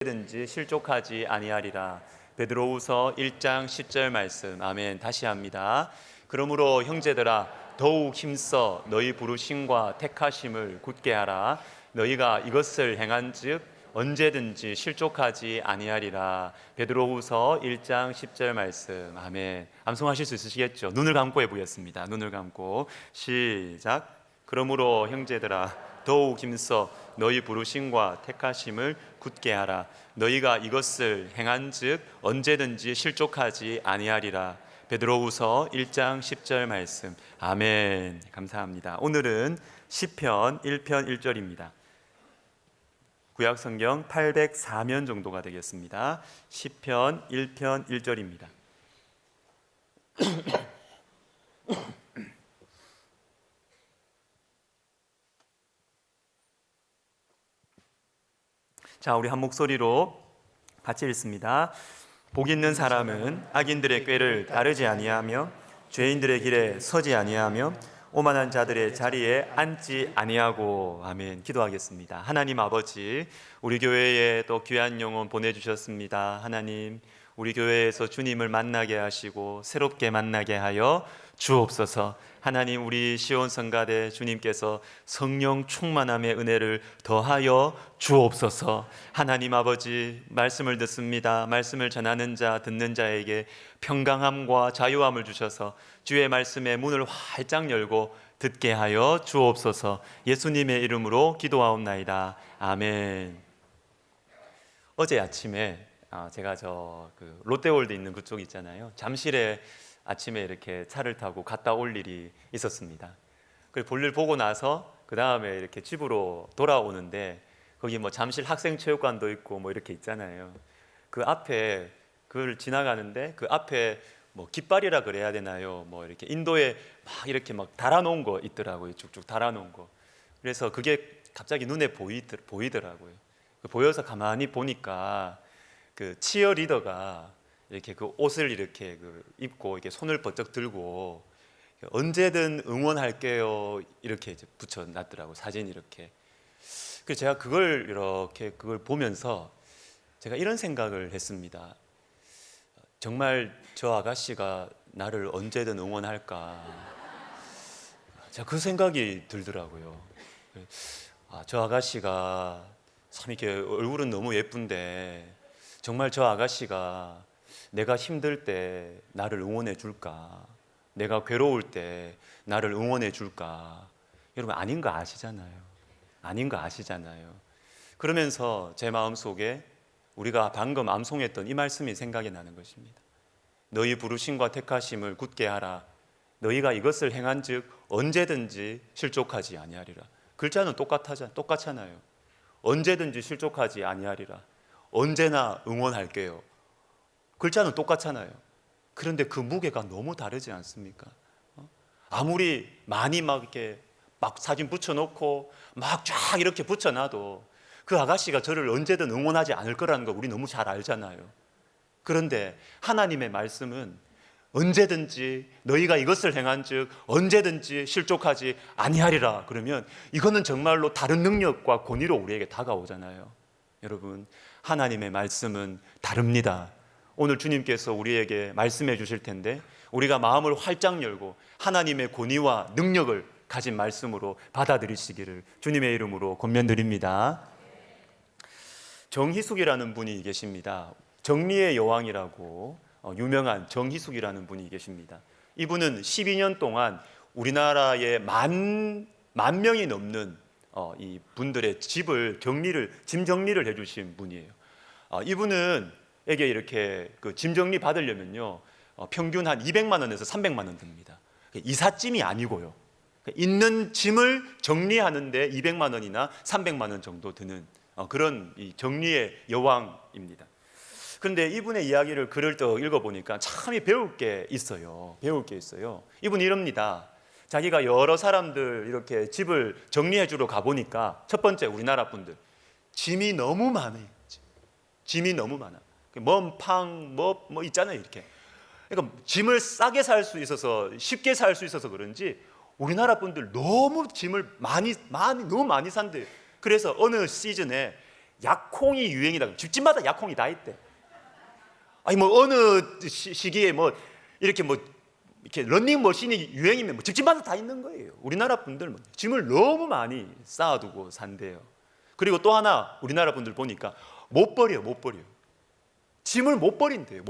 든지 실족하지 아니하리라. 베드로후서 1장 10절 말씀. 아멘. 다시 합니다. 그러므로 형제들아 더욱 힘써 너희 부르심과 택하심을 굳게 하라. 너희가 이것을 행한즉 언제든지 실족하지 아니하리라. 베드로후서 1장 10절 말씀. 아멘. 암송하실 수 있으시겠죠? 눈을 감고 해보겠습니다. 눈을 감고 시작. 그러므로 형제들아 더욱 힘써 너희 부르심과 택하심을 굳게 하라. 너희가 이것을 행한즉 언제든지 실족하지 아니하리라. 베드로후서 1장 10절 말씀. 아멘. 감사합니다. 오늘은 시편 1편 1절입니다. 구약성경 804면 정도가 되겠습니다. 시편 1편 1절입니다. 자, 우리 한 목소리로 같이 읽습니다. 복 있는 사람은 악인들의 꾀를 따르지 아니하며 죄인들의 길에 서지 아니하며 오만한 자들의 자리에 앉지 아니하고. 아멘. 기도하겠습니다. 하나님 아버지, 우리 교회에 또 귀한 영혼 보내주셨습니다. 하나님, 우리 교회에서 주님을 만나게 하시고 새롭게 만나게 하여 주옵소서. 하나님, 우리 시온성가대 주님께서 성령 충만함의 은혜를 더하여 주옵소서. 하나님 아버지, 말씀을 듣습니다. 말씀을 전하는 자, 듣는 자에게 평강함과 자유함을 주셔서 주의 말씀의 문을 활짝 열고 듣게 하여 주옵소서. 예수님의 이름으로 기도하옵나이다. 아멘. 어제 아침에 제가 롯데월드 있는 그쪽 있잖아요. 잠실에 아침에 이렇게 차를 타고 갔다 올 일이 있었습니다. 그 볼일 보고 나서 그 다음에 이렇게 집으로 돌아오는데 거기 잠실 학생체육관도 있고 이렇게 있잖아요. 그 앞에 그걸 지나가는데 그 앞에 깃발이라 그래야 되나요? 이렇게 인도에 이렇게 달아놓은 거 있더라고요. 쭉쭉 달아놓은 거. 그래서 그게 갑자기 눈에 보이더라고요. 보여서 가만히 보니까 그 치어리더가 이렇게 그 옷을 이렇게 입고 이렇게 손을 번쩍 들고 언제든 응원할게요 이렇게 이제 붙여놨더라고, 사진 이렇게. 그래서 제가 그걸 보면서 제가 이런 생각을 했습니다. 정말 저 아가씨가 나를 언제든 응원할까? 제가 그 생각이 들더라고요. 저 아가씨가 참 이렇게 얼굴은 너무 예쁜데 정말 저 아가씨가 내가 힘들 때 나를 응원해 줄까? 내가 괴로울 때 나를 응원해 줄까? 여러분, 아닌 거 아시잖아요. 아닌 거 아시잖아요. 그러면서 제 마음속에 우리가 방금 암송했던 이 말씀이 생각이 나는 것입니다. 너희 부르심과 택하심을 굳게 하라. 너희가 이것을 행한즉 언제든지 실족하지 아니하리라. 글자는 똑같잖아요. 언제든지 실족하지 아니하리라. 언제나 응원할게요. 글자는 똑같잖아요. 그런데 그 무게가 너무 다르지 않습니까? 아무리 많이 이렇게 사진 붙여놓고 쫙 이렇게 붙여놔도 그 아가씨가 저를 언제든 응원하지 않을 거라는 거 우리 너무 잘 알잖아요. 그런데 하나님의 말씀은 언제든지 너희가 이것을 행한즉 언제든지 실족하지 아니하리라. 그러면 이거는 정말로 다른 능력과 권위로 우리에게 다가오잖아요. 여러분, 하나님의 말씀은 다릅니다. 오늘 주님께서 우리에게 말씀해 주실 텐데 우리가 마음을 활짝 열고 하나님의 권위와 능력을 가진 말씀으로 받아들이시기를 주님의 이름으로 권면드립니다. 정희숙이라는 분이 계십니다. 정리의 여왕이라고 유명한 정희숙이라는 분이 계십니다. 이분은 12년 동안 우리나라에 만 명이 넘는 이 분들의 짐 정리를 해주신 분이에요. 이분은 에게 이렇게 짐 정리 받으려면요, 평균 한 200만 원에서 300만 원 듭니다. 이삿짐이 아니고요. 있는 짐을 정리하는데 200만 원이나 300만 원 정도 드는 그런 이 정리의 여왕입니다. 그런데 이분의 이야기를 글을 또 읽어보니까 참 배울 게 있어요. 이분이 이럽니다. 자기가 여러 사람들 이렇게 집을 정리해 주러 가보니까 첫 번째, 우리나라 분들 짐이 너무 많아요. 짐이 너무 많아. 멍팡 있잖아요, 이렇게. 그러니까 짐을 싸게 살 수 있어서, 쉽게 살 수 있어서 그런지 우리나라 분들 너무 짐을 너무 많이 산대요. 그래서 어느 시즌에 약콩이 유행이다. 집집마다 약콩이 다 있대. 아니 뭐 어느 시기에 뭐 이렇게 런닝머신이 유행이면 뭐 집집마다 다 있는 거예요. 우리나라 분들 짐을 너무 많이 쌓아두고 산대요. 그리고 또 하나 우리나라 분들 보니까 못 버려요. 짐을 못 버린대요.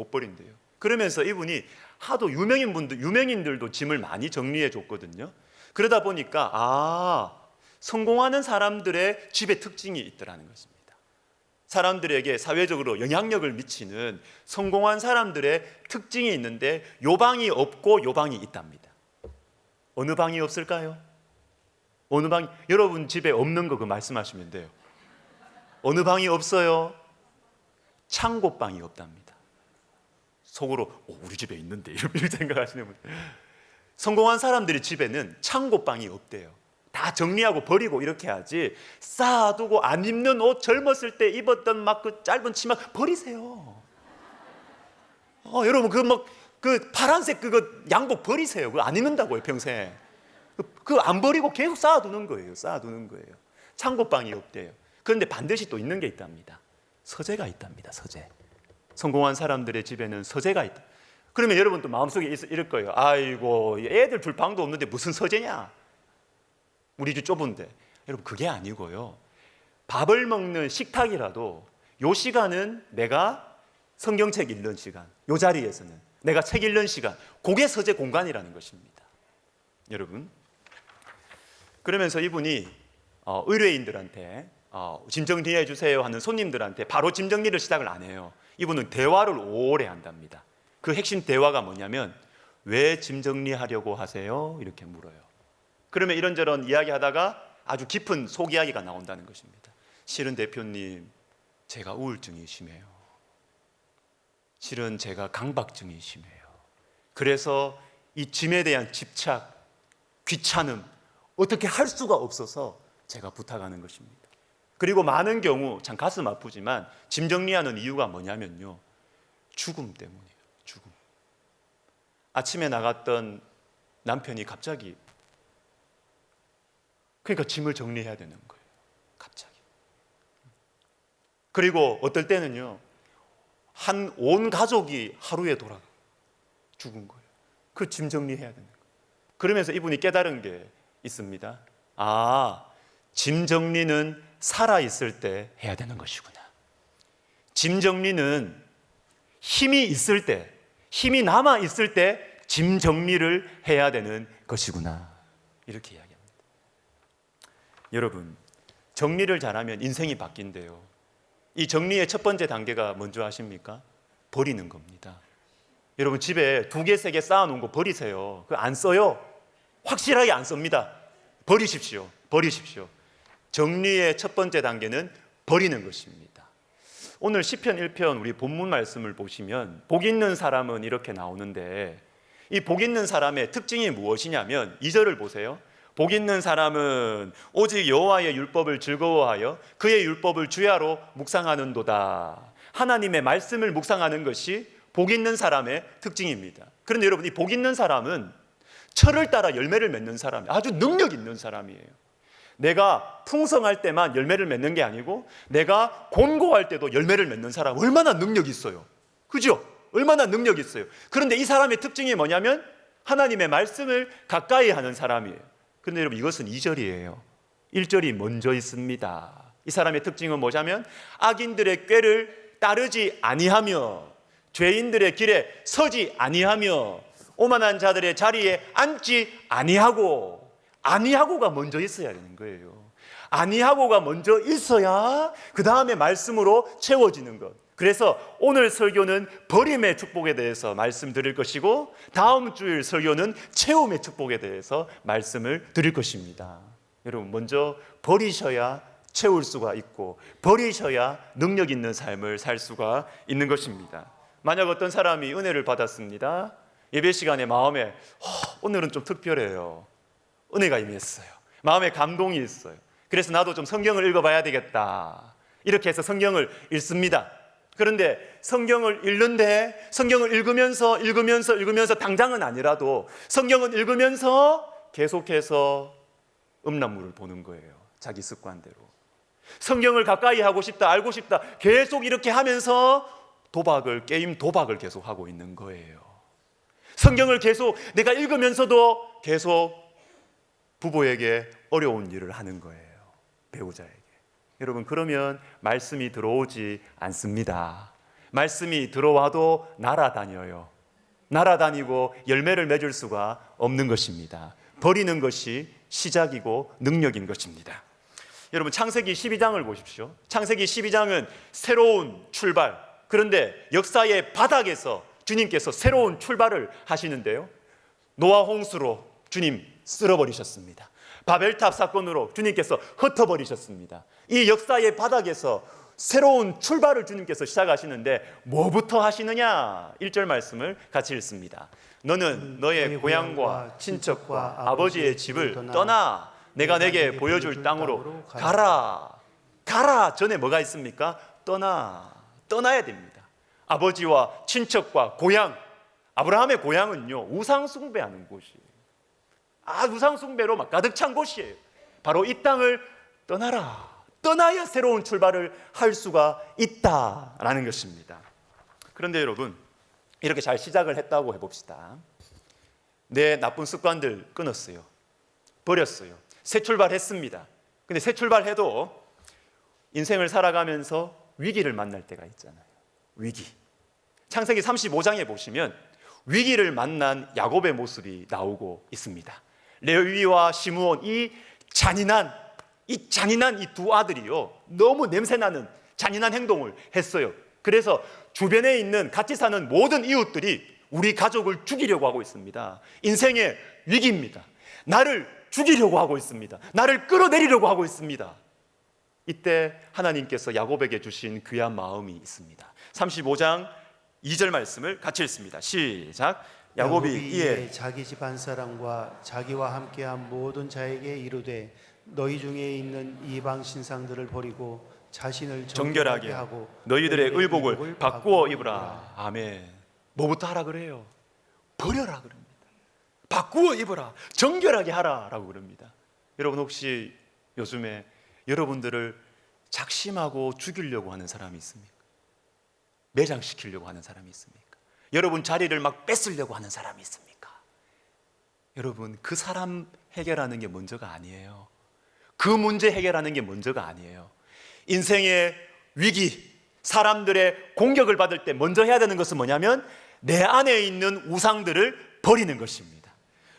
그러면서 이분이 하도 유명인들도 짐을 많이 정리해 줬거든요. 그러다 보니까 성공하는 사람들의 집의 특징이 있더라는 것입니다. 사람들에게 사회적으로 영향력을 미치는 성공한 사람들의 특징이 있는데 요 방이 없고 요 방이 있답니다. 어느 방이 없을까요? 어느 방? 여러분 집에 없는 거 그 말씀하시면 돼요. 어느 방이 없어요? 창고방이 없답니다. 속으로 우리 집에 있는데 이렇게 생각하시는 분. 성공한 사람들의 집에는 창고방이 없대요. 다 정리하고 버리고 이렇게 하지 쌓아두고 안 입는 옷, 젊었을 때 입었던 막 그 짧은 치마 버리세요. 여러분 그 파란색 그거 양복 버리세요. 그거 안 입는다고요 평생. 그거 안 버리고 계속 쌓아두는 거예요. 창고방이 없대요. 그런데 반드시 또 있는 게 있답니다. 서재가 있답니다. 서재. 성공한 사람들의 집에는 서재가 있다. 그러면 여러분 또 마음속에 이럴 거예요. 아이고 애들 둘 방도 없는데 무슨 서재냐. 우리 집 좁은데. 여러분 그게 아니고요. 밥을 먹는 식탁이라도 요 시간은 내가 성경책 읽는 시간, 요 자리에서는 내가 책 읽는 시간, 그게 서재 공간이라는 것입니다. 여러분 그러면서 이분이 의뢰인들한테 짐 정리해 주세요 하는 손님들한테 바로 짐 정리를 시작을 안 해요. 이분은 대화를 오래 한답니다. 그 핵심 대화가 뭐냐면 왜 짐 정리하려고 하세요? 이렇게 물어요. 그러면 이런저런 이야기하다가 아주 깊은 속 이야기가 나온다는 것입니다. 실은 대표님 제가 우울증이 심해요. 실은 제가 강박증이 심해요. 그래서 이 짐에 대한 집착, 귀찮음 어떻게 할 수가 없어서 제가 부탁하는 것입니다. 그리고 많은 경우 참 가슴 아프지만 짐 정리하는 이유가 뭐냐면요. 죽음 때문이에요. 죽음. 아침에 나갔던 남편이 갑자기 그러니까 짐을 정리해야 되는 거예요. 갑자기. 그리고 어떨 때는요. 온 가족이 하루에 돌아가 죽은 거예요. 그 짐 정리해야 되는 거예요. 그러면서 이분이 깨달은 게 있습니다. 짐 정리는 살아있을 때 해야 되는 것이구나. 짐 정리는 힘이 있을 때, 힘이 남아있을 때 짐 정리를 해야 되는 것이구나. 이렇게 이야기합니다. 여러분, 정리를 잘하면 인생이 바뀐대요. 이 정리의 첫 번째 단계가 뭔지 아십니까? 버리는 겁니다. 여러분 집에 2개, 3개 쌓아놓은 거 버리세요. 그거 안 써요. 확실하게 안 씁니다. 버리십시오. 정리의 첫 번째 단계는 버리는 것입니다. 오늘 시편 1편 우리 본문 말씀을 보시면 복 있는 사람은 이렇게 나오는데 이 복 있는 사람의 특징이 무엇이냐면 2절을 보세요. 복 있는 사람은 오직 여호와의 율법을 즐거워하여 그의 율법을 주야로 묵상하는도다. 하나님의 말씀을 묵상하는 것이 복 있는 사람의 특징입니다. 그런데 여러분 이 복 있는 사람은 철을 따라 열매를 맺는 사람이에요. 아주 능력 있는 사람이에요. 내가 풍성할 때만 열매를 맺는 게 아니고 내가 곤고할 때도 열매를 맺는 사람 얼마나 능력이 있어요. 그죠? 얼마나 능력이 있어요. 그런데 이 사람의 특징이 뭐냐면 하나님의 말씀을 가까이 하는 사람이에요. 그런데 여러분 이것은 2절이에요. 1절이 먼저 있습니다. 이 사람의 특징은 뭐냐면 악인들의 꾀를 따르지 아니하며 죄인들의 길에 서지 아니하며 오만한 자들의 자리에 앉지 아니하고가 먼저 있어야 되는 거예요. 아니하고가 먼저 있어야 그 다음에 말씀으로 채워지는 것. 그래서 오늘 설교는 버림의 축복에 대해서 말씀드릴 것이고 다음 주일 설교는 채움의 축복에 대해서 말씀을 드릴 것입니다. 여러분 먼저 버리셔야 채울 수가 있고 버리셔야 능력 있는 삶을 살 수가 있는 것입니다. 만약 어떤 사람이 은혜를 받았습니다. 예배 시간에 마음에 오늘은 좀 특별해요. 은혜가 임했어요. 마음에 감동이 있어요. 그래서 나도 좀 성경을 읽어봐야 되겠다. 이렇게 해서 성경을 읽습니다. 그런데 성경을 읽는데 성경을 읽으면서 당장은 아니라도 성경은 읽으면서 계속해서 음란물을 보는 거예요. 자기 습관대로. 성경을 가까이 하고 싶다, 알고 싶다, 계속 이렇게 하면서 게임 도박을 계속 하고 있는 거예요. 성경을 계속 내가 읽으면서도 계속 부부에게 어려운 일을 하는 거예요. 배우자에게. 여러분, 그러면 말씀이 들어오지 않습니다. 말씀이 들어와도 날아다녀요. 날아다니고 열매를 맺을 수가 없는 것입니다. 버리는 것이 시작이고 능력인 것입니다. 여러분, 창세기 12장을 보십시오. 창세기 12장은 새로운 출발, 그런데 역사의 바닥에서 주님께서 새로운 출발을 하시는데요, 노아 홍수로 주님 쓸어버리셨습니다. 바벨탑 사건으로 주님께서 흩어버리셨습니다. 이 역사의 바닥에서 새로운 출발을 주님께서 시작하시는데 뭐부터 하시느냐? 1절 말씀을 같이 읽습니다. 너는 너의 고향과 친척과 아버지의 집을 떠나 내가 내게 보여줄 땅으로 가라. 가라 전에 뭐가 있습니까? 떠나야 됩니다. 아버지와 친척과 고향. 아브라함의 고향은요, 우상 숭배하는 곳이에요. 우상 숭배로 막 가득 찬 곳이에요. 바로 이 땅을 떠나라. 떠나야 새로운 출발을 할 수가 있다라는 것입니다. 그런데 여러분, 이렇게 잘 시작을 했다고 해봅시다. 내 나쁜 습관들 끊었어요. 버렸어요. 새 출발했습니다. 근데 새 출발해도 인생을 살아가면서 위기를 만날 때가 있잖아요. 위기. 창세기 35장에 보시면 위기를 만난 야곱의 모습이 나오고 있습니다. 레위와 시므온, 이 잔인한 이 두 아들이요, 너무 냄새나는 잔인한 행동을 했어요. 그래서 주변에 있는 같이 사는 모든 이웃들이 우리 가족을 죽이려고 하고 있습니다. 인생의 위기입니다. 나를 죽이려고 하고 있습니다. 나를 끌어내리려고 하고 있습니다. 이때 하나님께서 야곱에게 주신 귀한 마음이 있습니다. 35장 2절 말씀을 같이 읽습니다. 시작. 야곱이 이에 자기 집안 사람과 자기와 함께한 모든 자에게 이르되 너희 중에 있는 이방 신상들을 버리고 자신을 정결하게 하고 너희들의 의복을 바꾸어 입으라. 아멘. 뭐부터 하라 그래요? 버려라 그럽니다. 바꾸어 입으라. 정결하게 하라라고 그럽니다. 여러분, 혹시 요즘에 여러분들을 작심하고 죽이려고 하는 사람이 있습니까? 매장시키려고 하는 사람이 있습니까? 여러분 자리를 막 뺏으려고 하는 사람이 있습니까? 여러분, 그 사람 해결하는 게 먼저가 아니에요. 그 문제 해결하는 게 먼저가 아니에요. 인생의 위기, 사람들의 공격을 받을 때 먼저 해야 되는 것은 뭐냐면 내 안에 있는 우상들을 버리는 것입니다.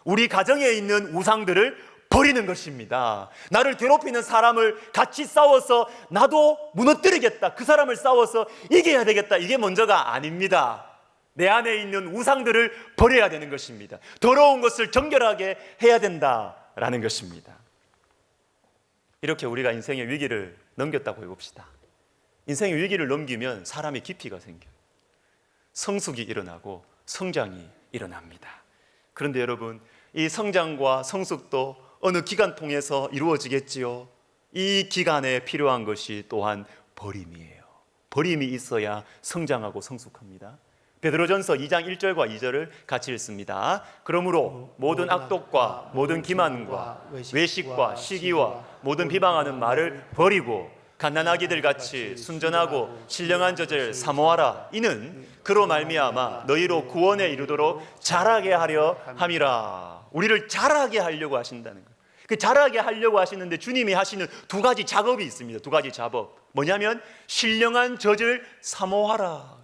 우리 가정에 있는 우상들을 버리는 것입니다. 나를 괴롭히는 사람을 같이 싸워서 나도 무너뜨리겠다, 그 사람을 싸워서 이겨야 되겠다, 이게 먼저가 아닙니다. 내 안에 있는 우상들을 버려야 되는 것입니다. 더러운 것을 정결하게 해야 된다라는 것입니다. 이렇게 우리가 인생의 위기를 넘겼다고 해봅시다. 인생의 위기를 넘기면 사람의 깊이가 생겨요. 성숙이 일어나고 성장이 일어납니다. 그런데 여러분, 이 성장과 성숙도 어느 기간 통해서 이루어지겠지요. 이 기간에 필요한 것이 또한 버림이에요. 버림이 있어야 성장하고 성숙합니다. 베드로전서 2장 1절과 2절을 같이 읽습니다. 그러므로 모든 악독과 모든 기만과 외식과 시기와 모든 비방하는 말을 버리고 갓난아기들 같이 순전하고 신령한 젖을 사모하라. 이는 그로 말미암아 너희로 구원에 이르도록 자라게 하려 함이라. 우리를 자라게 하려고 하신다는 거예요. 그 자라게 하려고 하시는데 주님이 하시는 두 가지 작업이 있습니다. 두 가지 작업. 뭐냐면 신령한 젖을 사모하라.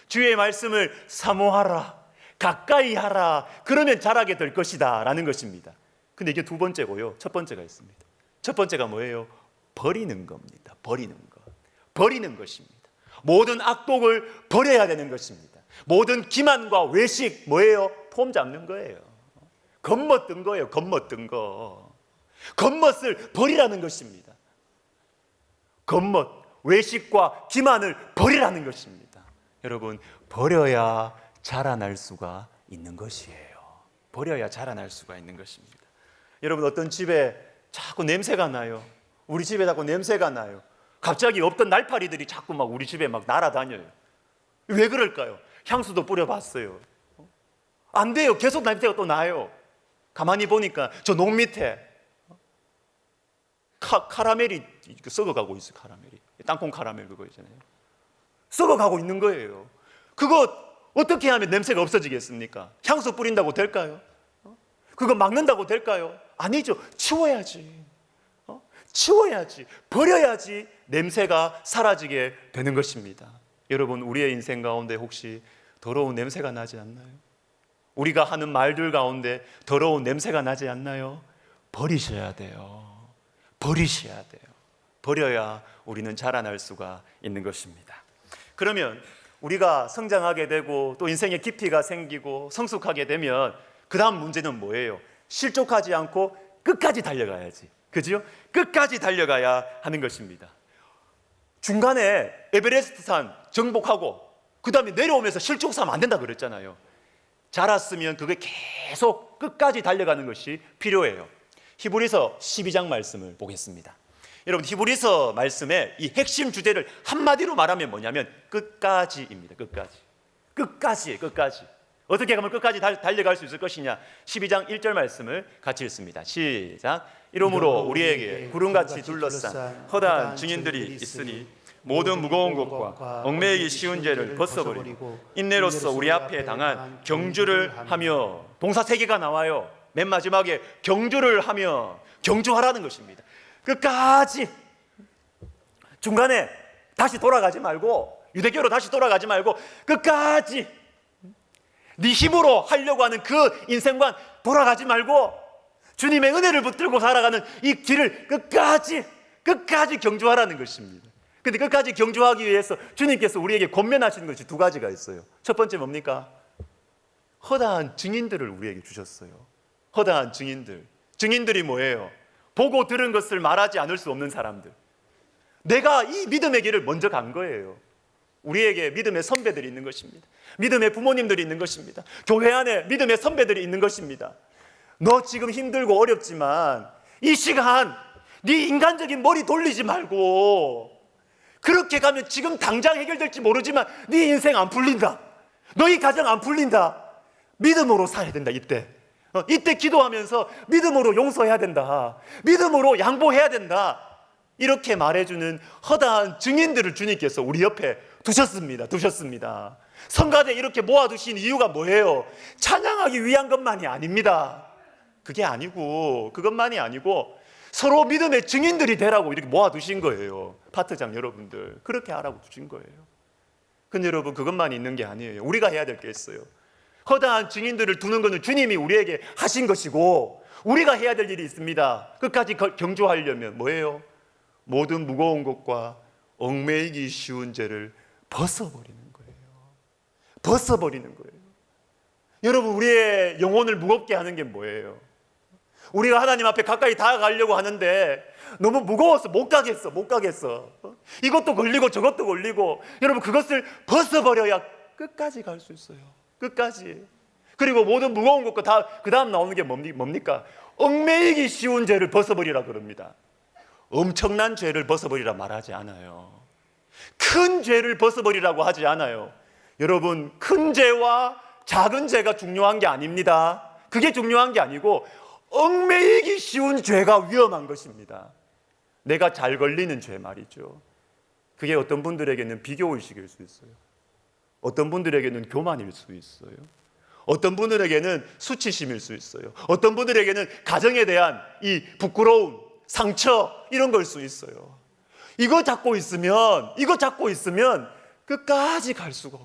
주의 말씀을 사모하라, 가까이 하라. 그러면 자라게 될 것이다 라는 것입니다. 근데 이게 두 번째고요, 첫 번째가 있습니다. 첫 번째가 뭐예요? 버리는 겁니다. 버리는 것입니다. 모든 악독을 버려야 되는 것입니다. 모든 기만과 외식, 뭐예요? 폼 잡는 거예요. 겉멋든 거예요. 겉멋든 거. 겉멋을 버리라는 것입니다. 겉멋, 외식과 기만을 버리라는 것입니다. 여러분, 버려야 자라날 수가 있는 것이에요. 버려야 자라날 수가 있는 것입니다. 여러분, 어떤 집에 자꾸 냄새가 나요. 우리 집에 자꾸 냄새가 나요. 갑자기 없던 날파리들이 자꾸 막 우리 집에 막 날아다녀요. 왜 그럴까요? 향수도 뿌려봤어요. 안 돼요. 계속 냄새가 또 나요. 가만히 보니까 저 농 밑에 카라멜이 썩어가고 있어요. 카라멜이 땅콩 카라멜 그거 있잖아요. 썩어가고 있는 거예요. 그거 어떻게 하면 냄새가 없어지겠습니까? 향수 뿌린다고 될까요? 그거 막는다고 될까요? 아니죠. 치워야지. 치워야지. 버려야지 냄새가 사라지게 되는 것입니다. 여러분, 우리의 인생 가운데 혹시 더러운 냄새가 나지 않나요? 우리가 하는 말들 가운데 더러운 냄새가 나지 않나요? 버리셔야 돼요. 버리셔야 돼요. 버려야 우리는 자라날 수가 있는 것입니다. 그러면 우리가 성장하게 되고 또 인생의 깊이가 생기고 성숙하게 되면 그 다음 문제는 뭐예요? 실족하지 않고 끝까지 달려가야지. 그죠? 끝까지 달려가야 하는 것입니다. 중간에 에베레스트 산 정복하고 그 다음에 내려오면서 실족하면 안 된다 그랬잖아요. 자랐으면 그게 계속 끝까지 달려가는 것이 필요해요. 히브리서 12장 말씀을 보겠습니다. 여러분, 히브리서 말씀의 이 핵심 주제를 한마디로 말하면 뭐냐면 끝까지입니다. 끝까지. 어떻게 하면 끝까지 달려갈 수 있을 것이냐? 12장 1절 말씀을 같이 읽습니다. 시작. 이러므로 우리에게 구름같이 둘러싼 허다한 증인들이 있으니 모든 무거운 것과 얽매이기 쉬운 죄를 벗어버리고 인내로서 우리 앞에 당한 경주를 하며, 동사 3개가 나와요. 맨 마지막에 경주를 하며, 경주하라는 것입니다. 끝까지. 중간에 다시 돌아가지 말고, 유대교로 다시 돌아가지 말고 끝까지 네 힘으로 하려고 하는 그 인생관 돌아가지 말고 주님의 은혜를 붙들고 살아가는 이 길을 끝까지 경주하라는 것입니다. 근데 끝까지 경주하기 위해서 주님께서 우리에게 권면하시는 것이 2가지가 있어요. 첫 번째 뭡니까? 허다한 증인들을 우리에게 주셨어요. 허다한 증인들. 증인들이 뭐예요? 보고 들은 것을 말하지 않을 수 없는 사람들. 내가 이 믿음의 길을 먼저 간 거예요. 우리에게 믿음의 선배들이 있는 것입니다. 믿음의 부모님들이 있는 것입니다. 교회 안에 믿음의 선배들이 있는 것입니다. 너 지금 힘들고 어렵지만 이 시간 네 인간적인 머리 돌리지 말고, 그렇게 가면 지금 당장 해결될지 모르지만 네 인생 안 풀린다. 너희 가정 안 풀린다. 믿음으로 살아야 된다. 이때 기도하면서 믿음으로 용서해야 된다. 믿음으로 양보해야 된다. 이렇게 말해주는 허다한 증인들을 주님께서 우리 옆에 두셨습니다. 성가대 이렇게 모아두신 이유가 뭐예요? 찬양하기 위한 것만이 아닙니다. 그것만이 아니고 서로 믿음의 증인들이 되라고 이렇게 모아두신 거예요. 파트장 여러분들, 그렇게 하라고 두신 거예요. 근데 여러분, 그것만 있는 게 아니에요. 우리가 해야 될 게 있어요. 허다한 증인들을 두는 것은 주님이 우리에게 하신 것이고, 우리가 해야 될 일이 있습니다. 끝까지 경주하려면 뭐예요? 모든 무거운 것과 얽매이기 쉬운 죄를 벗어버리는 거예요. 여러분, 우리의 영혼을 무겁게 하는 게 뭐예요? 우리가 하나님 앞에 가까이 다가가려고 하는데 너무 무거워서 못 가겠어. 이것도 걸리고 저것도 걸리고. 여러분, 그것을 벗어버려야 끝까지 갈 수 있어요. 끝까지. 그리고 모든 무거운 것과 그 다음 나오는 게 뭡니까? 얽매이기 쉬운 죄를 벗어버리라 그럽니다. 엄청난 죄를 벗어버리라 말하지 않아요. 큰 죄를 벗어버리라고 하지 않아요. 여러분, 큰 죄와 작은 죄가 중요한 게 아닙니다. 그게 중요한 게 아니고 얽매이기 쉬운 죄가 위험한 것입니다. 내가 잘 걸리는 죄 말이죠. 그게 어떤 분들에게는 비교의식일 수 있어요. 어떤 분들에게는 교만일 수 있어요. 어떤 분들에게는 수치심일 수 있어요. 어떤 분들에게는 가정에 대한 이 부끄러움, 상처, 이런 걸 수 있어요. 이거 잡고 있으면 끝까지 갈 수가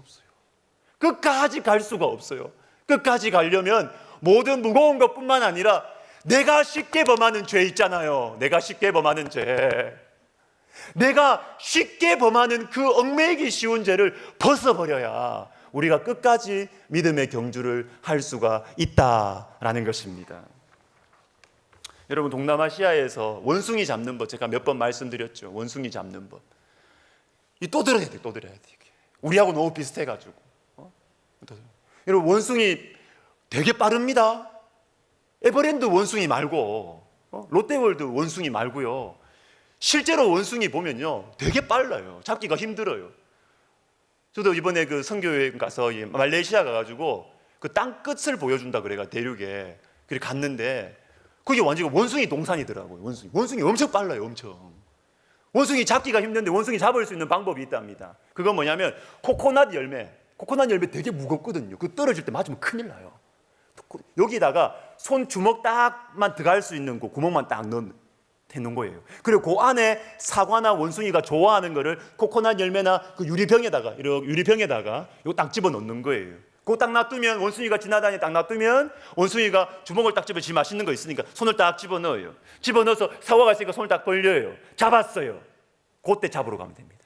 없어요. 끝까지 가려면 모든 무거운 것뿐만 아니라 내가 쉽게 범하는 죄 있잖아요. 내가 쉽게 범하는 그 얽매이기 쉬운 죄를 벗어버려야 우리가 끝까지 믿음의 경주를 할 수가 있다라는 것입니다. 여러분, 동남아시아에서 원숭이 잡는 법, 제가 몇 번 말씀드렸죠. 원숭이 잡는 법. 또 들어야 돼. 우리하고 너무 비슷해가지고. 여러분, 원숭이 되게 빠릅니다. 에버랜드 원숭이 말고, 롯데월드 원숭이 말고요. 실제로 원숭이 보면요, 되게 빨라요. 잡기가 힘들어요. 저도 이번에 그 선교여행 가서 말레이시아 가가지고 그 땅끝을 보여준다 그래가 대륙에 그래 갔는데, 그게 완전히 원숭이 동산이더라고요. 원숭이 엄청 빨라요. 엄청. 원숭이 잡기가 힘든데 원숭이 잡을 수 있는 방법이 있답니다. 그건 뭐냐면 코코넛 열매 되게 무겁거든요. 그 떨어질 때 맞으면 큰일 나요. 여기다가 손 주먹 딱만 들어갈 수 있는 그 구멍만 딱 넣는 거예요. 그리고 그 안에 사과나 원숭이가 좋아하는 거를 코코넛 열매나 그 유리병에다가 이거 딱 집어 넣는 거예요. 그거 딱 놔두면 원숭이가 지나다니 딱 놔두면 원숭이가 주먹을 딱 집어 지 맛있는 거 있으니까 손을 딱 집어 넣어요. 집어 넣어서 사과가 있으니까 손을 딱 벌려요. 잡았어요. 그때 잡으러 가면 됩니다.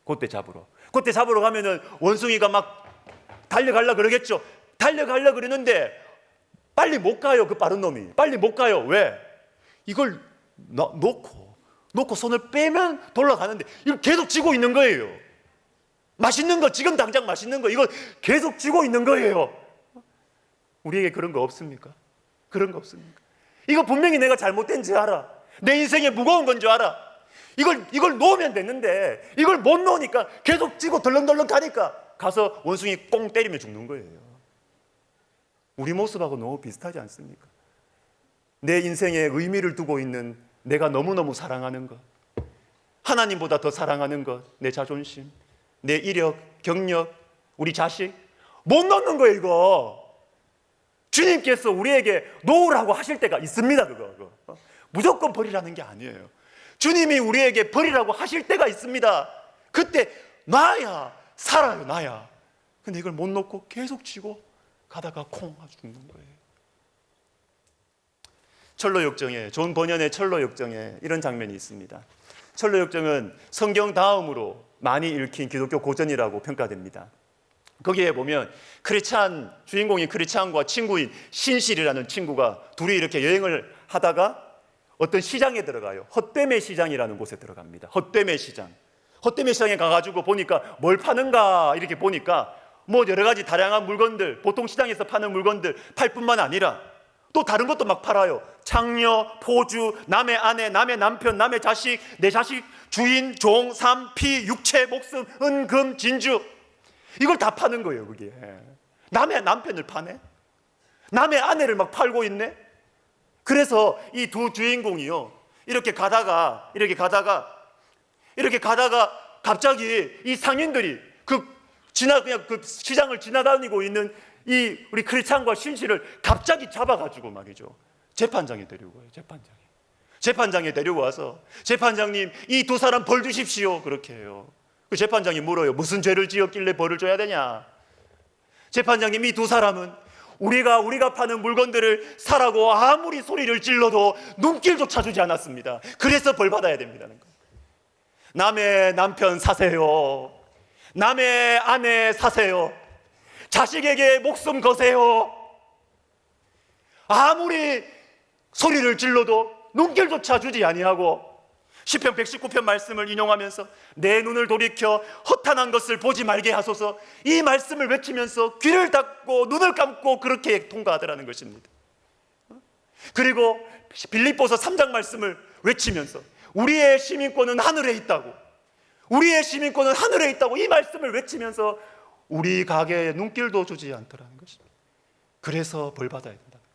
그때 잡으러 가면은 원숭이가 막 달려가려 그러겠죠. 달려가려 그러는데 빨리 못 가요. 그 빠른 놈이 빨리 못 가요. 왜? 이걸 놓고 손을 빼면 돌아가는데 이걸 계속 쥐고 있는 거예요. 맛있는 거, 지금 당장 맛있는 거, 이거 계속 쥐고 있는 거예요. 우리에게 그런 거 없습니까? 그런 거 없습니까? 이거 분명히 내가 잘못된 줄 알아. 내 인생에 무거운 건 줄 알아. 이걸 놓으면 됐는데 이걸 못 놓으니까 계속 쥐고 덜렁덜렁 가니까 가서 원숭이 꽁 때리면 죽는 거예요. 우리 모습하고 너무 비슷하지 않습니까? 내 인생에 의미를 두고 있는 내가 너무너무 사랑하는 것, 하나님보다 더 사랑하는 것, 내 자존심, 내 이력, 경력, 우리 자식 못 놓는 거예요. 이거 주님께서 우리에게 놓으라고 하실 때가 있습니다. 그거 무조건 버리라는 게 아니에요. 주님이 우리에게 버리라고 하실 때가 있습니다. 그때 나야 살아요. 나야. 근데 이걸 못 놓고 계속 쥐고 가다가 콩 하고 죽는 거예요. 철로역정에, 존 버년의 철로역정에 이런 장면이 있습니다. 철로역정은 성경 다음으로 많이 읽힌 기독교 고전이라고 평가됩니다. 거기에 보면 주인공인 크리스찬과 친구인 신실이라는 친구가 둘이 이렇게 여행을 하다가 어떤 시장에 들어가요. 헛되매 시장이라는 곳에 들어갑니다. 헛되매 시장에 가가지고 보니까 뭘 파는가 이렇게 보니까 뭐 여러 가지 다양한 물건들, 보통 시장에서 파는 물건들 팔 뿐만 아니라 또 다른 것도 막 팔아요. 창녀, 포주, 남의 아내, 남의 남편, 남의 자식, 내 자식, 주인, 종, 삶, 피, 육체, 목숨, 은, 금, 진주, 이걸 다 파는 거예요. 그게 남의 남편을 파네, 남의 아내를 막 팔고 있네. 그래서 이 두 주인공이요 이렇게 가다가 갑자기 이 상인들이 그냥 그 시장을 지나다니고 있는 이 우리 크리스찬과 신실을 갑자기 잡아가지고 말이죠 재판장에 데리고 와요. 재판장에 데리고 와서 재판장님, 이 두 사람 벌 주십시오. 그렇게 해요. 그 재판장이 물어요. 무슨 죄를 지었길래 벌을 줘야 되냐? 재판장님, 이 두 사람은 우리가 파는 물건들을 사라고 아무리 소리를 질러도 눈길조차 주지 않았습니다. 그래서 벌 받아야 됩니다는 거예요. 남의 남편 사세요. 남의 아내 사세요. 자식에게 목숨 거세요. 아무리 소리를 질러도 눈길조차 주지 아니하고 시편 119편 말씀을 인용하면서 내 눈을 돌이켜 허탄한 것을 보지 말게 하소서, 이 말씀을 외치면서 귀를 닫고 눈을 감고 그렇게 통과하더라는 것입니다. 그리고 빌립보서 3장 말씀을 외치면서 우리의 시민권은 하늘에 있다고, 이 말씀을 외치면서 우리 가게에 눈길도 주지 않더라는 것입니다. 그래서 벌 받아야 된다는 거예요.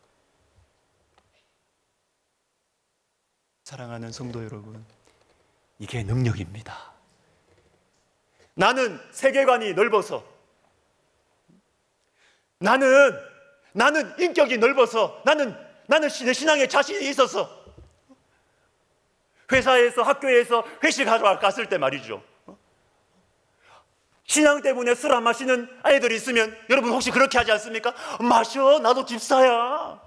사랑하는 성도 여러분, 이게 능력입니다. 나는 세계관이 넓어서, 나는 인격이 넓어서, 나는 내 신앙에 자신이 있어서 회사에서, 학교에서 회식하러 갔을 때 말이죠, 신앙 때문에 술 안 마시는 아이들이 있으면 여러분 혹시 그렇게 하지 않습니까? 마셔, 나도 집사야.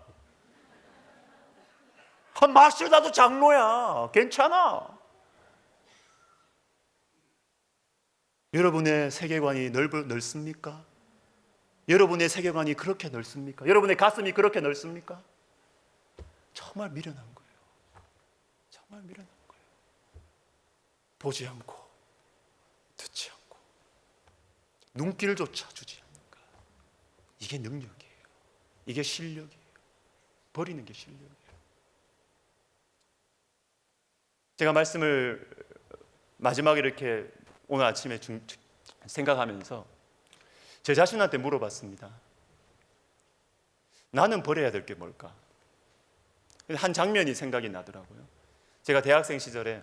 마셔, 나도 장로야. 괜찮아. 여러분의 세계관이 넓습니까? 여러분의 세계관이 그렇게 넓습니까? 여러분의 가슴이 그렇게 넓습니까? 정말 미련한 거예요. 정말 미련한 거예요. 보지 않고 듣지 않고 눈길조차 주지 않는가. 이게 능력이에요. 이게 실력이에요. 버리는 게 실력이에요. 제가 말씀을 마지막에 이렇게 오늘 아침에 생각하면서 제 자신한테 물어봤습니다. 나는 버려야 될 게 뭘까? 한 장면이 생각이 나더라고요. 제가 대학생 시절에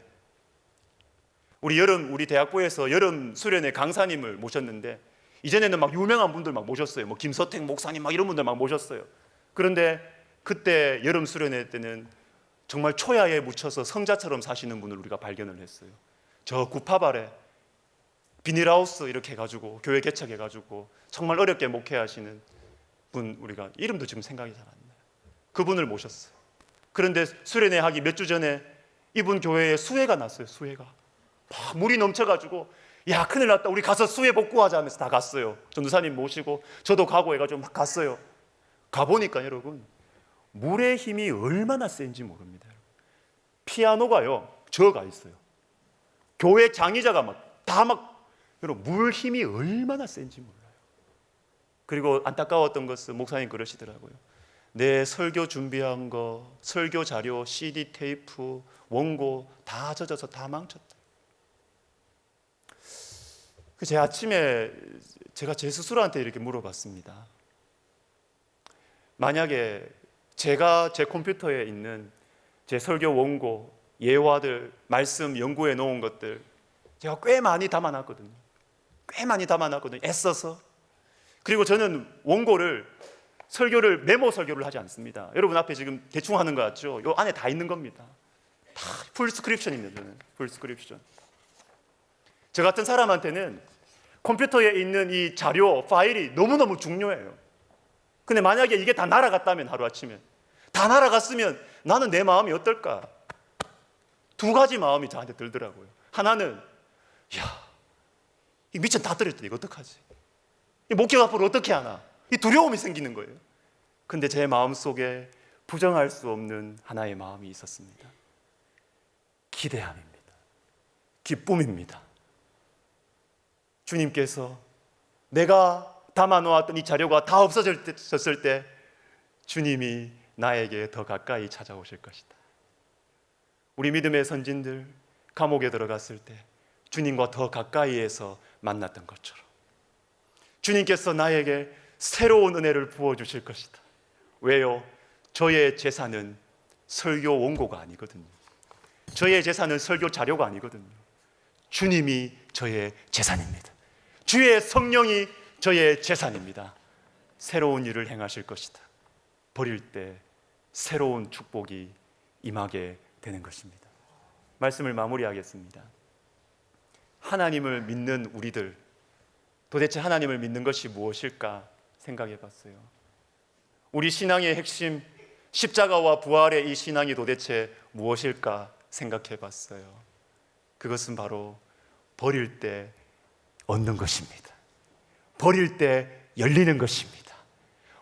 우리 대학부에서 여름 수련회 강사님을 모셨는데, 이전에는 막 유명한 분들 막 모셨어요. 뭐 김서택 목사님 막 이런 분들 막 모셨어요. 그런데 그때 여름 수련회 때는 정말 초야에 묻혀서 성자처럼 사시는 분을 우리가 발견을 했어요. 저 구파발에 비닐하우스 이렇게 해가지고 교회 개척해가지고 정말 어렵게 목회하시는 분, 우리가 이름도 지금 생각이 잘 안 나요. 그분을 모셨어요. 그런데 수련회 하기 몇 주 전에 이분 교회에 수해가 났어요. 수해가 막 물이 넘쳐가지고, 야 큰일 났다, 우리 가서 수해 복구하자 하면서 다 갔어요. 전도사님 모시고 저도 가고 해가지고 막 갔어요. 가보니까 여러분, 물의 힘이 얼마나 센지 모릅니다. 피아노가요 저가 있어요. 교회 장의자가 여러분 물 힘이 얼마나 센지 몰라요. 그리고 안타까웠던 것은 목사님 그러시더라고요. 내 설교 준비한 거, 설교 자료, CD 테이프, 원고 다 젖어서 다 망쳤다. 제 아침에 제가 제 스스로한테 이렇게 물어봤습니다. 만약에 제가 제 컴퓨터에 있는 제 설교 원고, 예화들, 말씀 연구해 놓은 것들 제가 꽤 많이 담아놨거든요. 애써서. 그리고 저는 원고를, 설교를 메모 설교를 하지 않습니다. 여러분 앞에 지금 대충 하는 거 같죠? 요 안에 다 있는 겁니다. 다 풀스크립션입니다. 저는 풀스크립션. 저 같은 사람한테는 컴퓨터에 있는 이 자료, 파일이 너무너무 중요해요. 근데 만약에 이게 다 날아갔다면, 하루아침에 다 날아갔으면 나는 내 마음이 어떨까? 두 가지 마음이 저한테 들더라고요. 하나는, 야, 이 미천 다 떨어졌다, 이거 어떡하지? 이 목격 앞으로 어떻게 하나? 이 두려움이 생기는 거예요. 근데 제 마음속에 부정할 수 없는 하나의 마음이 있었습니다. 기대함입니다. 기쁨입니다. 주님께서 내가 담아놓았던 이 자료가 다 없어졌을 때 주님이 나에게 더 가까이 찾아오실 것이다. 우리 믿음의 선진들 감옥에 들어갔을 때 주님과 더 가까이에서 만났던 것처럼 주님께서 나에게 새로운 은혜를 부어주실 것이다. 왜요? 저의 재산은 설교 원고가 아니거든요. 저의 재산은 설교 자료가 아니거든요. 주님이 저의 재산입니다. 주의 성령이 저의 재산입니다. 새로운 일을 행하실 것이다. 버릴 때 새로운 축복이 임하게 되는 것입니다. 말씀을 마무리하겠습니다. 하나님을 믿는 우리들, 도대체 하나님을 믿는 것이 무엇일까 생각해 봤어요. 우리 신앙의 핵심, 십자가와 부활의 이 신앙이 도대체 무엇일까 생각해 봤어요. 그것은 바로 버릴 때 얻는 것입니다. 버릴 때 열리는 것입니다.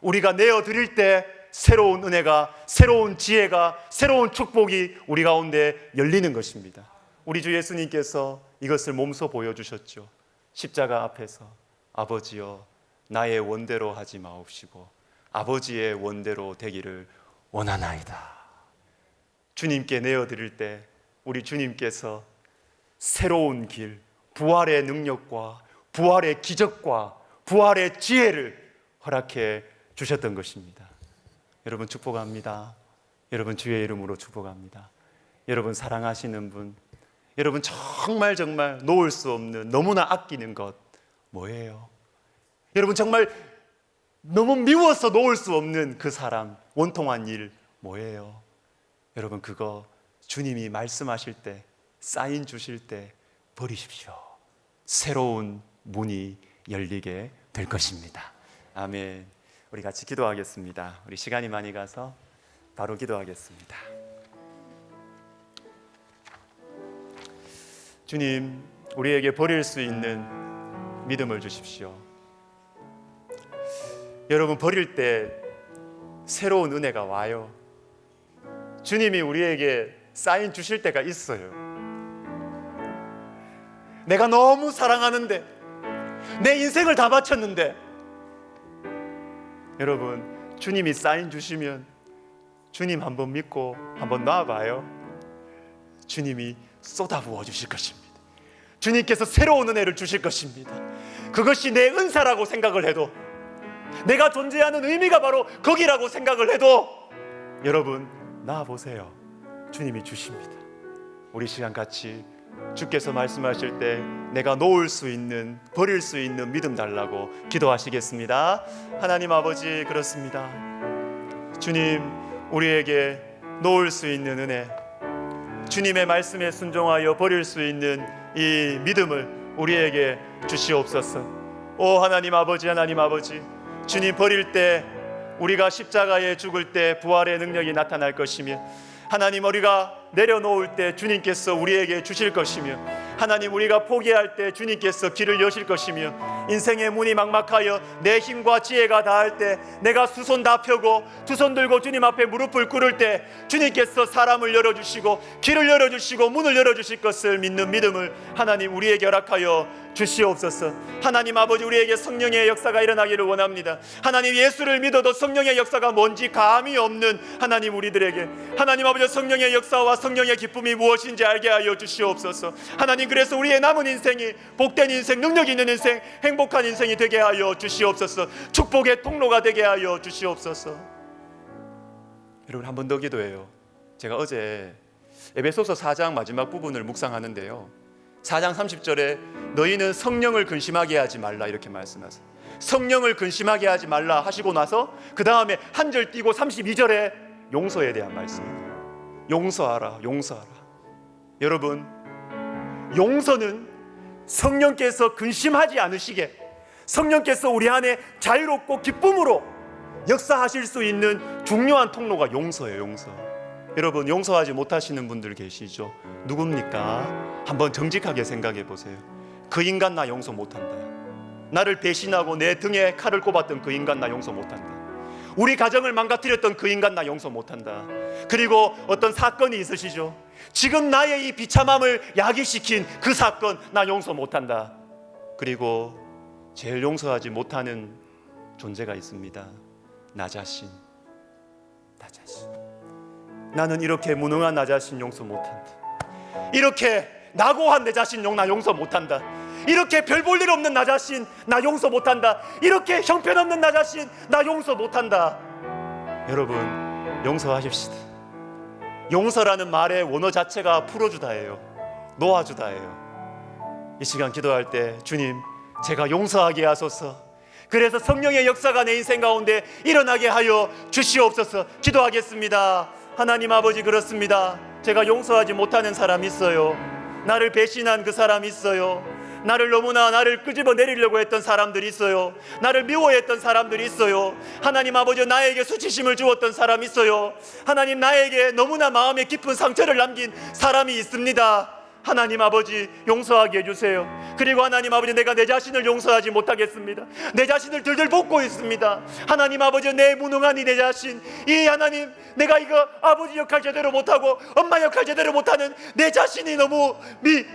우리가 내어드릴 때 새로운 은혜가, 새로운 지혜가, 새로운 축복이 우리 가운데 열리는 것입니다. 우리 주 예수님께서 이것을 몸소 보여주셨죠. 십자가 앞에서 아버지여 나의 원대로 하지 마옵시고 아버지의 원대로 되기를 원하나이다. 주님께 내어드릴 때 우리 주님께서 새로운 길, 부활의 능력과 부활의 기적과 부활의 지혜를 허락해 주셨던 것입니다. 여러분 축복합니다. 여러분 주의 이름으로 축복합니다. 여러분 사랑하시는 분, 여러분 정말 놓을 수 없는, 너무나 아끼는 것 뭐예요? 여러분 정말 너무 미워서 놓을 수 없는 그 사람, 원통한 일 뭐예요? 여러분 그거 주님이 말씀하실 때, 사인 주실 때 버리십시오. 새로운 문이 열리게 될 것입니다. 아멘. 우리 같이 기도하겠습니다. 우리 시간이 많이 가서 바로 기도하겠습니다. 주님, 우리에게 버릴 수 있는 믿음을 주십시오. 여러분 버릴 때 새로운 은혜가 와요. 주님이 우리에게 사인 주실 때가 있어요. 내가 너무 사랑하는데, 내 인생을 다 바쳤는데, 여러분 주님이 사인 주시면 주님 한번 믿고 한번 놔봐요. 주님이 쏟아부어 주실 것입니다. 주님께서 새로운 은혜를 주실 것입니다. 그것이 내 은사라고 생각을 해도, 내가 존재하는 의미가 바로 거기라고 생각을 해도, 여러분 나와보세요. 주님이 주십니다. 우리 시간 같이 주께서 말씀하실 때 내가 놓을 수 있는, 버릴 수 있는 믿음 달라고 기도하시겠습니다. 하나님 아버지, 그렇습니다. 주님, 우리에게 놓을 수 있는 은혜, 주님의 말씀에 순종하여 버릴 수 있는 이 믿음을 우리에게 주시옵소서. 오 하나님 아버지, 하나님 아버지, 주님 버릴 때, 우리가 십자가에 죽을 때 부활의 능력이 나타날 것이며, 하나님 우리가 내려놓을 때 주님께서 우리에게 주실 것이며, 하나님 우리가 포기할 때 주님께서 길을 여실 것이며, 인생의 문이 막막하여 내 힘과 지혜가 다할 때 내가 두 손 다 펴고 두 손 들고 주님 앞에 무릎을 꿇을 때 주님께서 사람을 열어주시고 길을 열어주시고 문을 열어주실 것을 믿는 믿음을 하나님 우리에게 허락하여 주시옵소서. 하나님 아버지, 우리에게 성령의 역사가 일어나기를 원합니다. 하나님, 예수를 믿어도 성령의 역사가 뭔지 감이 없는 하나님 우리들에게 하나님 아버지, 성령의 역사와 성령의 기쁨이 무엇인지 알게 하여 주시옵소서. 하나님, 그래서 우리의 남은 인생이 복된 인생, 능력 있는 인생, 행복한 인생이 되게 하여 주시옵소서. 축복의 통로가 되게 하여 주시옵소서. 여러분, 한 번 더 기도해요. 제가 어제 에베소서 4장 마지막 부분을 묵상하는데요, 4장 30절에 너희는 성령을 근심하게 하지 말라 이렇게 말씀하세요. 성령을 근심하게 하지 말라 하시고 나서 그 다음에 한 절 띄고 32절에 용서에 대한 말씀입니다. 용서하라, 용서하라. 여러분, 용서는 성령께서 근심하지 않으시게, 성령께서 우리 안에 자유롭고 기쁨으로 역사하실 수 있는 중요한 통로가 용서예요. 용서. 여러분, 용서하지 못하시는 분들 계시죠? 누굽니까? 한번 정직하게 생각해 보세요. 그 인간 나 용서 못한다. 나를 배신하고 내 등에 칼을 꼽았던 그 인간 나 용서 못한다. 우리 가정을 망가뜨렸던 그 인간 나 용서 못한다. 그리고 어떤 사건이 있으시죠? 지금 나의 이 비참함을 야기시킨 그 사건 나 용서 못한다. 그리고 제일 용서하지 못하는 존재가 있습니다. 나 자신. 나 자신. 나는 이렇게 무능한 나 자신 용서 못한다. 이렇게 낙오한 내 자신 나 용서 못한다. 이렇게 별 볼 일 없는 나 자신 나 용서 못한다. 이렇게 형편없는 나 자신 나 용서 못한다. 여러분, 용서하십시다. 용서라는 말의 원어 자체가 풀어주다예요. 놓아주다예요. 이 시간 기도할 때 주님, 제가 용서하게 하소서. 그래서 성령의 역사가 내 인생 가운데 일어나게 하여 주시옵소서. 기도하겠습니다. 하나님 아버지, 그렇습니다. 제가 용서하지 못하는 사람 있어요. 나를 배신한 그 사람 있어요. 나를 끄집어 내리려고 했던 사람들이 있어요. 나를 미워했던 사람들이 있어요. 하나님 아버지, 나에게 수치심을 주었던 사람 있어요. 하나님, 나에게 너무나 마음에 깊은 상처를 남긴 사람이 있습니다. 하나님 아버지, 용서하게 해주세요. 그리고 하나님 아버지, 내가 내 자신을 용서하지 못하겠습니다. 내 자신을 들들 볶고 있습니다. 하나님 아버지, 내 무능한 이 내 자신, 이 하나님, 내가 이거 아버지 역할 제대로 못하고 엄마 역할 제대로 못하는 내 자신이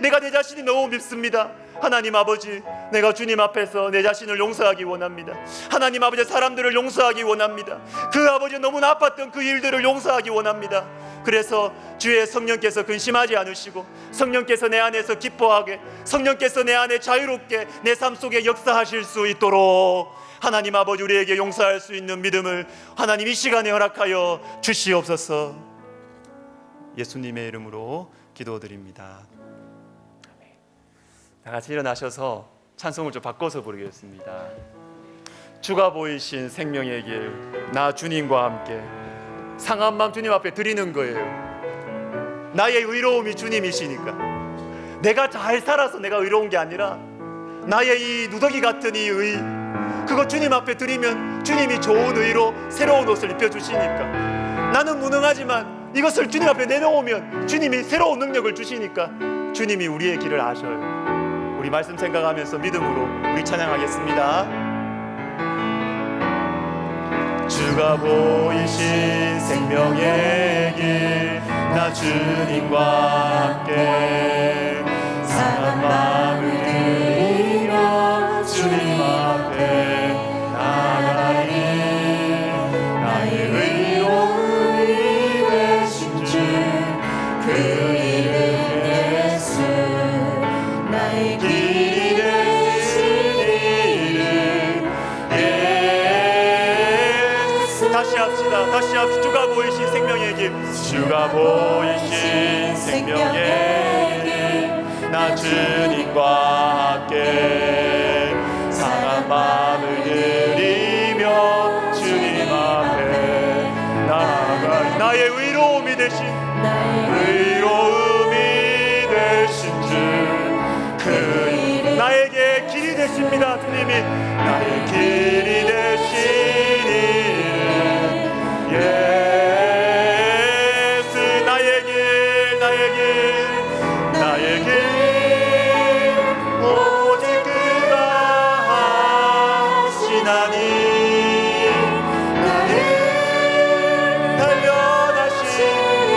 내가 내 자신이 너무 밉습니다. 하나님 아버지, 내가 주님 앞에서 내 자신을 용서하기 원합니다. 하나님 아버지, 사람들을 용서하기 원합니다. 그 아버지 너무나 아팠던 그 일들을 용서하기 원합니다. 그래서 주의 성령께서 근심하지 않으시고, 성령께서 내 안에서 기뻐하게, 성령께서 내 안에 자유롭게 내 삶 속에 역사하실 수 있도록 하나님 아버지, 우리에게 용서할 수 있는 믿음을 하나님 이 시간에 허락하여 주시옵소서. 예수님의 이름으로 기도드립니다. 다 같이 일어나셔서 찬송을 좀 바꿔서 부르겠습니다. 주가 보이신 생명의 길, 나 주님과 함께. 상한 마음 주님 앞에 드리는 거예요. 나의 의로움이 주님이시니까. 내가 잘 살아서 내가 의로운 게 아니라 나의 이 누더기 같은 이 의, 그거 주님 앞에 드리면 주님이 좋은 의로 새로운 옷을 입혀주시니까. 나는 무능하지만 이것을 주님 앞에 내놓으면 주님이 새로운 능력을 주시니까 주님이 우리의 길을 아셔요. 우리 말씀 생각하면서 믿음으로 우리 찬양하겠습니다. 주가 보이신 생명의 길, 나 주님과 함께. 상한 마음을 들이며 주님 앞에 나가리. 나의 의로움이 되신 주, 그 이름 예수. 나의 길이 되신 이름 예수. 다시 합시다. 다시 합시다. 주가 보이신 생명의 길, 주가 보이신 생명의 길, 나 주님과 함께 상한 마음을 들이며 주님 앞에 나아가 나의 의로움이 되신 주 그 나에게 길이 되십니다. 주님이 나의 길이 되시니 예수 나의 길 오직 그가 하시나니 나를 단련하신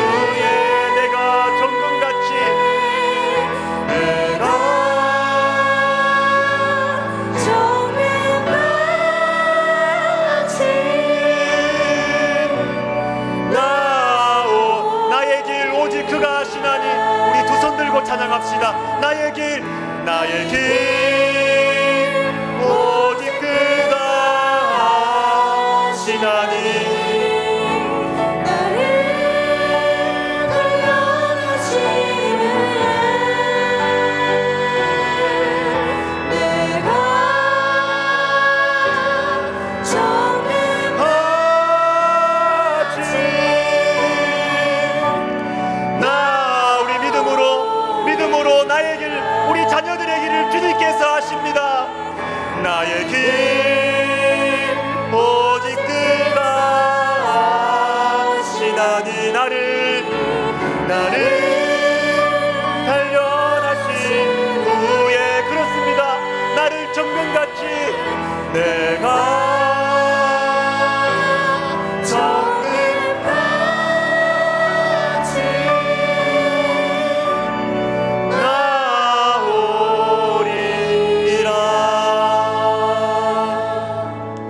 후에 내가 정금같이 찬양합시다. 나의 길 오직 그가 하시나니 나를 단련하시네 내가 정림하지 나 우리 믿음으로 나의 길 우리 자녀들의 길을 주님께서 하십니다. 나의 길 오직 그가 하시나니 나를 단련하신 후에 그렇습니다. 나를 정금같이 내가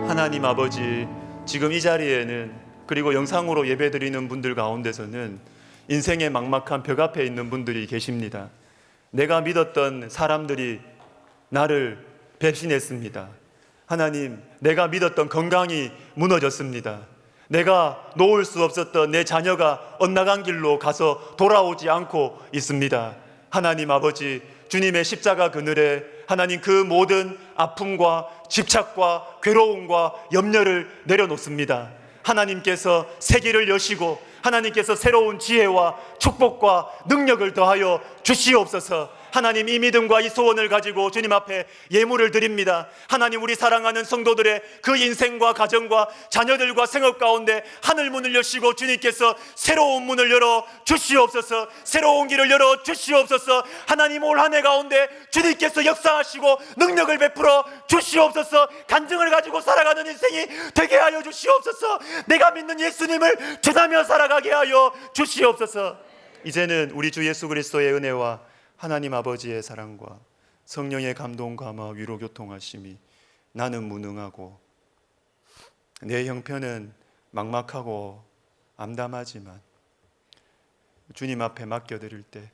하나님 아버지, 지금 이 자리에는 그리고 영상으로 예배드리는 분들 가운데서는 인생의 막막한 벽 앞에 있는 분들이 계십니다. 내가 믿었던 사람들이 나를 배신했습니다. 하나님, 내가 믿었던 건강이 무너졌습니다. 내가 놓을 수 없었던 내 자녀가 엇나간 길로 가서 돌아오지 않고 있습니다. 하나님 아버지, 주님의 십자가 그늘에 하나님 그 모든 아픔과 집착과 괴로움과 염려를 내려놓습니다. 하나님께서 세계를 여시고 하나님께서 새로운 지혜와 축복과 능력을 더하여 주시옵소서. 하나님, 이 믿음과 이 소원을 가지고 주님 앞에 예물을 드립니다. 하나님, 우리 사랑하는 성도들의 그 인생과 가정과 자녀들과 생업 가운데 하늘 문을 여시고 주님께서 새로운 문을 열어 주시옵소서. 새로운 길을 열어 주시옵소서. 하나님, 올 한 해 가운데 주님께서 역사하시고 능력을 베풀어 주시옵소서. 간증을 가지고 살아가는 인생이 되게 하여 주시옵소서. 내가 믿는 예수님을 전하며 살아가게 하여 주시옵소서. 이제는 우리 주 예수 그리스도의 은혜와 하나님 아버지의 사랑과 성령의 감동, 감화, 위로, 교통하심이 나는 무능하고 내 형편은 막막하고 암담하지만 주님 앞에 맡겨드릴 때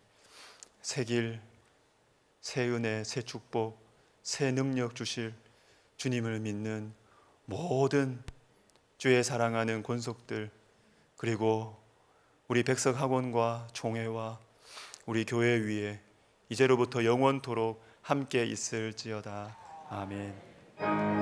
새 길, 새 은혜, 새 축복, 새 능력 주실 주님을 믿는 모든 주의 사랑하는 권속들, 그리고 우리 백석학원과 총회와 우리 교회 위에 이제로부터 영원토록 함께 있을지어다. 아멘.